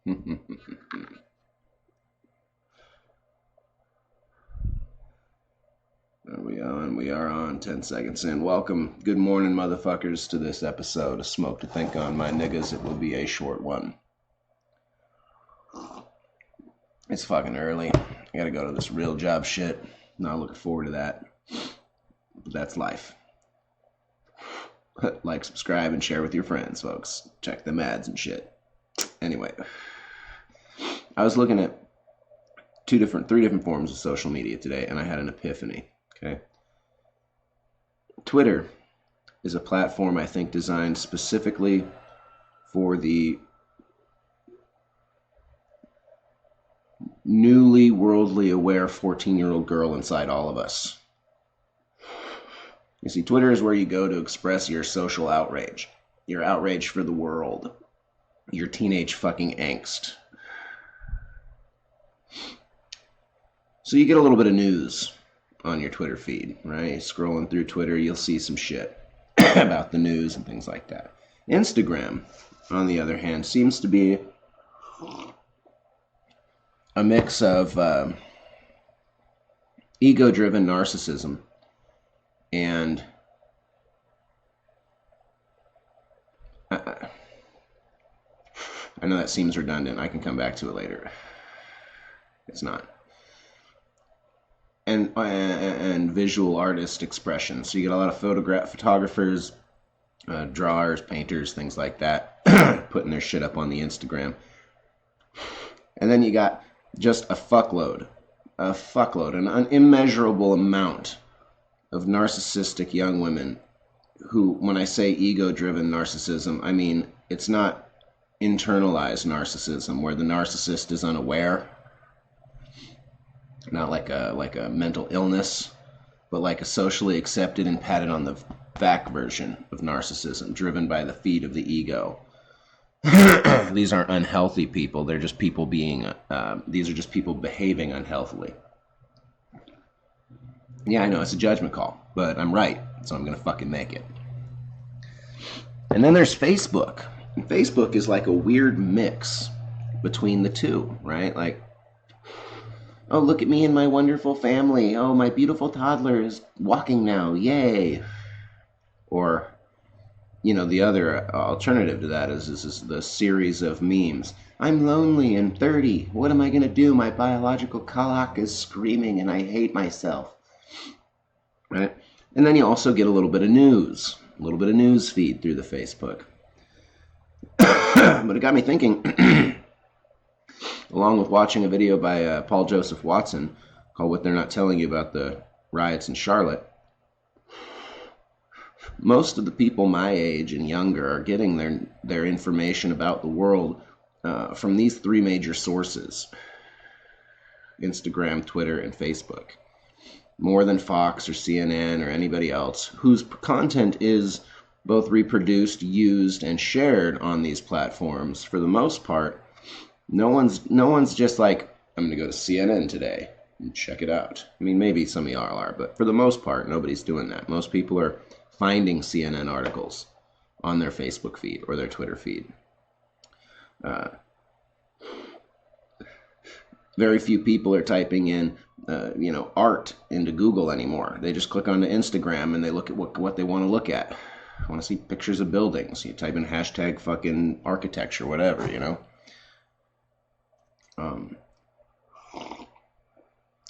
Are we on? We are on. 10 seconds in. Welcome. Good morning, motherfuckers, to this episode of Smoke to Think On. My niggas, it will be a short one. It's fucking early. I gotta go to this real job shit. Not looking forward to that. But that's life. Like, subscribe, and share with your friends, folks. Check them ads and shit. Anyway, I was looking at three different forms of social media today, and I had an epiphany. Okay. Twitter is a platform, I think, designed specifically for the newly worldly aware 14-year-old girl inside all of us. You see, Twitter is where you go to express your social outrage, your outrage for the world, your teenage fucking angst. So you get a little bit of news on your Twitter feed, right? Scrolling through Twitter, you'll see some shit about the news and things like that. Instagram, on the other hand, seems to be a mix of ego-driven narcissism and I know that seems redundant. I can come back to it later. It's not. And visual artist expression. So you get a lot of photographers, drawers, painters, things like that, putting their shit up on the Instagram. And then you got just a fuckload, an immeasurable amount of narcissistic young women who, when I say ego-driven narcissism, I mean it's not internalized narcissism where the narcissist is unaware, not like a mental illness, but like a socially accepted and patted on the back version of narcissism driven by the feed of the ego. These aren't unhealthy people. They're just people these are just people behaving unhealthily. Yeah, I know, it's a judgment call, but I'm right, so I'm going to fucking make it. And then there's Facebook. And Facebook is like a weird mix between the two, right? Like, oh, look at me and my wonderful family. Oh, my beautiful toddler is walking now. Yay. Or, you know, the other alternative to that is the series of memes. I'm lonely and 30. What am I going to do? My biological clock is screaming and I hate myself. Right? And then you also get a little bit of news feed through the Facebook. But it got me thinking, along with watching a video by Paul Joseph Watson called What They're Not Telling You About the Riots in Charlotte. Most of the people my age and younger are getting their information about the world from these three major sources: Instagram, Twitter, and Facebook. More than Fox or CNN or anybody else whose content is both reproduced, used, and shared on these platforms. For the most part, no one's just like, I'm going to go to CNN today and check it out. I mean, maybe some of y'all are, but for the most part, nobody's doing that. Most people are finding CNN articles on their Facebook feed or their Twitter feed. Very few people are typing in, art into Google anymore. They just click onto Instagram and they look at what they want to look at. I want to see pictures of buildings. You type in hashtag fucking architecture, whatever, you know.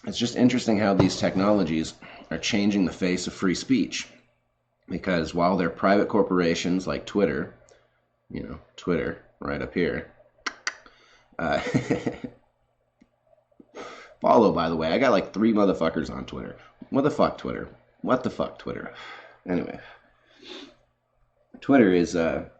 It's just interesting how these technologies are changing the face of free speech. Because while they're private corporations like Twitter, Twitter right up here. Follow, by the way. I got like 3 motherfuckers on Twitter. What the fuck, Twitter? What the fuck, Twitter? Anyway. Twitter is a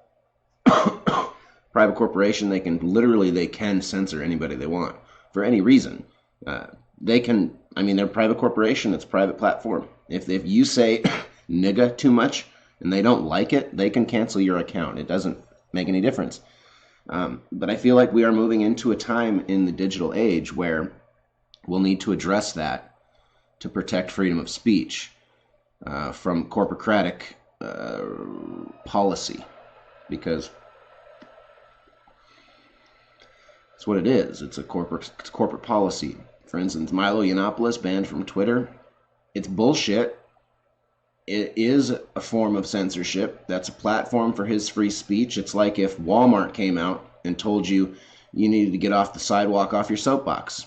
private corporation. They can censor anybody they want for any reason. They're a private corporation. It's a private platform. If you say nigga too much and they don't like it, they can cancel your account. It doesn't make any difference. But I feel like we are moving into a time in the digital age where we'll need to address that to protect freedom of speech from corporocratic policy. Because It's what it is. It's corporate policy. For instance, Milo Yiannopoulos banned from Twitter. It's bullshit. It is a form of censorship. That's a platform for his free speech. It's like if Walmart came out and told you you needed to get off the sidewalk off your soapbox.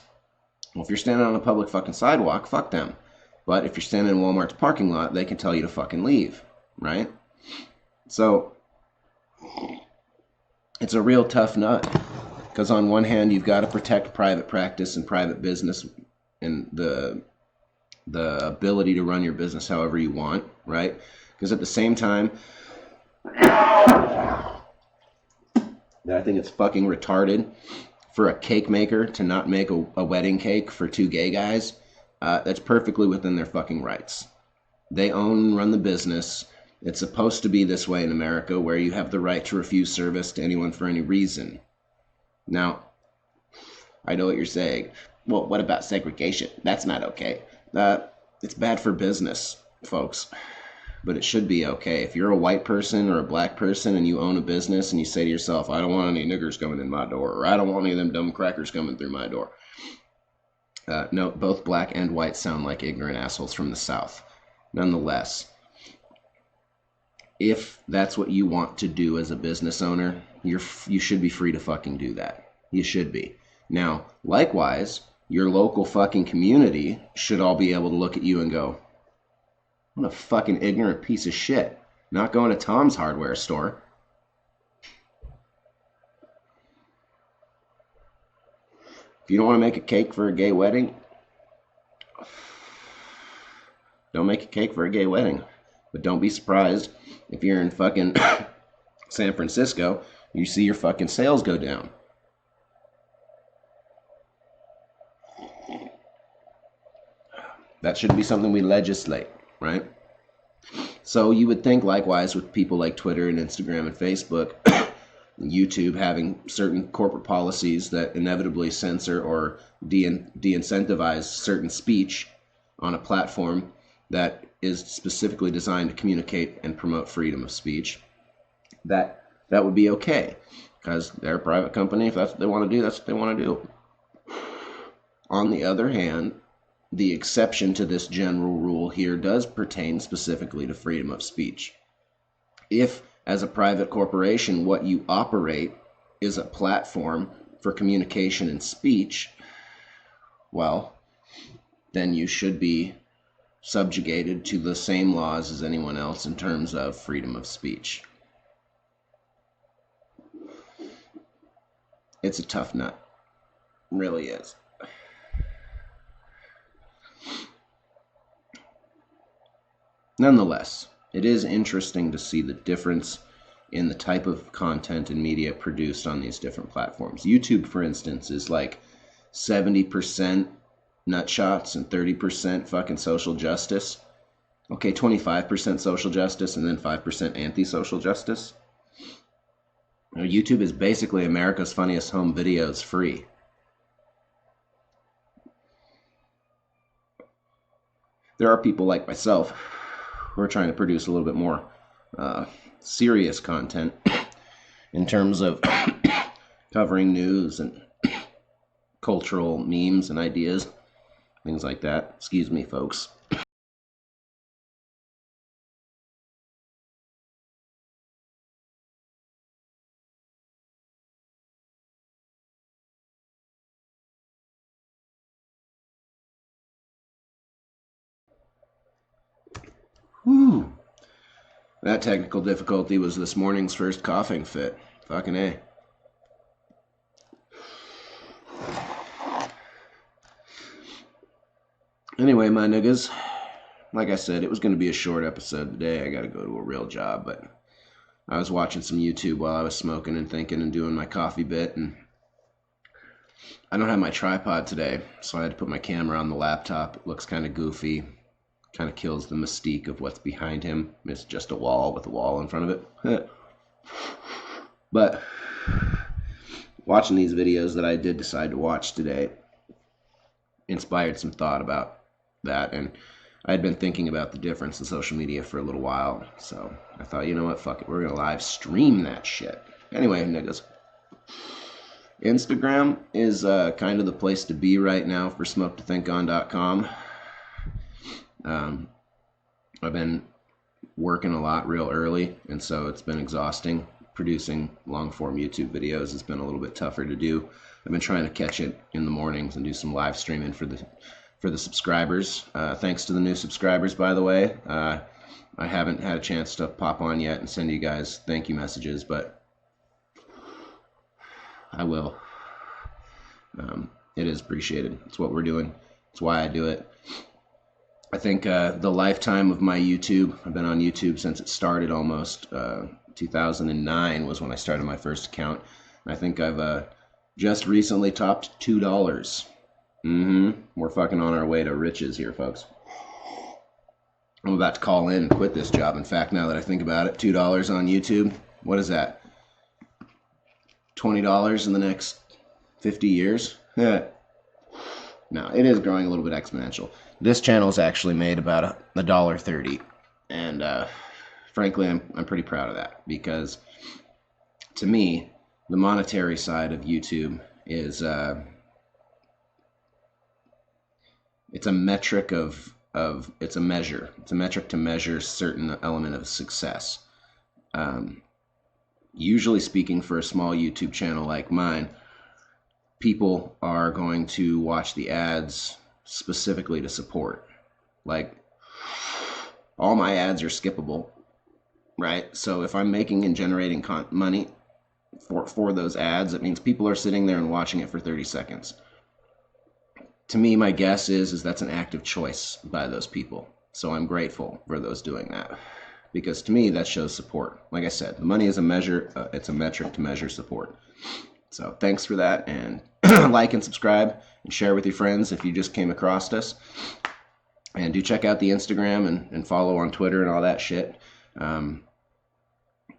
Well, if you're standing on a public fucking sidewalk, fuck them. But if you're standing in Walmart's parking lot, they can tell you to fucking leave, right? So it's a real tough nut. Because on one hand, you've got to protect private practice and private business and the ability to run your business however you want, right? Because at the same time, I think it's fucking retarded for a cake maker to not make a wedding cake for two gay guys. That's perfectly within their fucking rights. They own and run the business. It's supposed to be this way in America, where you have the right to refuse service to anyone for any reason. Now, I know what you're saying. Well, what about segregation? That's not okay. It's bad for business, folks. But it should be okay. If you're a white person or a black person and you own a business and you say to yourself, I don't want any niggers coming in my door, or I don't want any of them dumb crackers coming through my door. No, both black and white sound like ignorant assholes from the South. Nonetheless, if that's what you want to do as a business owner, you should be free to fucking do that. You should be. Now, likewise, your local fucking community should all be able to look at you and go, what a fucking ignorant piece of shit. Not going to Tom's hardware store. If you don't want to make a cake for a gay wedding, don't make a cake for a gay wedding. But don't be surprised if you're in fucking San Francisco, you see your fucking sales go down. That shouldn't be something we legislate, right? So you would think likewise with people like Twitter and Instagram and Facebook, YouTube having certain corporate policies that inevitably censor or de-incentivize certain speech on a platform that is specifically designed to communicate and promote freedom of speech, that would be okay, because they're a private company. If that's what they want to do, that's what they want to do. On the other hand, the exception to this general rule here does pertain specifically to freedom of speech. If, as a private corporation, what you operate is a platform for communication and speech, well, then you should be subjugated to the same laws as anyone else in terms of freedom of speech. It's a tough nut. It really is. Nonetheless, it is interesting to see the difference in the type of content and media produced on these different platforms. YouTube, for instance, is like 70% nutshots and 30% fucking social justice. Okay, 25% social justice and then 5% anti-social justice. Now, YouTube is basically America's Funniest Home Videos free. There are people like myself who are trying to produce a little bit more serious content in terms of covering news and cultural memes and ideas, things like that. Excuse me, folks. Whew. That technical difficulty was this morning's first coughing fit. Fucking A. Anyway, my niggas, like I said, it was going to be a short episode today. I got to go to a real job, but I was watching some YouTube while I was smoking and thinking and doing my coffee bit, and I don't have my tripod today, so I had to put my camera on the laptop. It looks kind of goofy. Kind of kills the mystique of what's behind him. It's just a wall with a wall in front of it. But watching these videos that I did decide to watch today inspired some thought about that, and I had been thinking about the difference in social media for a little while, so I thought, you know what, fuck it, we're gonna live stream that shit. Anyway, niggas, Instagram is kind of the place to be right now for smoke2thinkon.com. I've been working a lot real early, and so it's been exhausting. Producing long-form YouTube videos has been a little bit tougher to do. I've been trying to catch it in the mornings and do some live streaming for the subscribers. Thanks to the new subscribers, by the way. I haven't had a chance to pop on yet and send you guys thank you messages, but I will. It is appreciated. It's what we're doing. It's why I do it. I think the lifetime of my YouTube, I've been on YouTube since it started almost. 2009 was when I started my first account. I think I've just recently topped $2. We're fucking on our way to riches here, folks. I'm about to call in and quit this job. In fact, now that I think about it, $2 on YouTube, what is that? $20 in the next 50 years? No, it is growing a little bit exponential. This channel's actually made about $1.30, and frankly, I'm pretty proud of that, because to me, the monetary side of YouTube is it's a metric it's a measure. It's a metric to measure certain element of success. Usually speaking, for a small YouTube channel like mine, people are going to watch the ads specifically to support. Like, all my ads are skippable, right? So if I'm making and generating money for those ads, it means people are sitting there and watching it for 30 seconds. To me, my guess is that's an active choice by those people. So I'm grateful for those doing that, because to me, that shows support. Like I said, the money is a measure. It's a metric to measure support. So thanks for that, and like and subscribe and share with your friends if you just came across us. And do check out the Instagram and follow on Twitter and all that shit.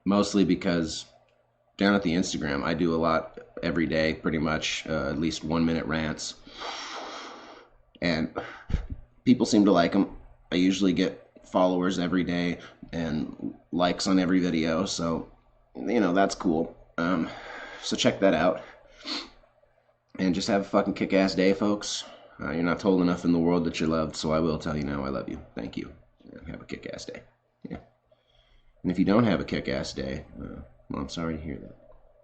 Mostly because down at the Instagram, I do a lot every day, pretty much, at least 1 minute rants. And people seem to like them. I usually get followers every day and likes on every video, so, you know, that's cool. So check that out. And just have a fucking kick-ass day, folks. You're not told enough in the world that you're loved, so I will tell you now I love you. Thank you. Have a kick-ass day. Yeah. And if you don't have a kick-ass day, well, I'm sorry to hear that.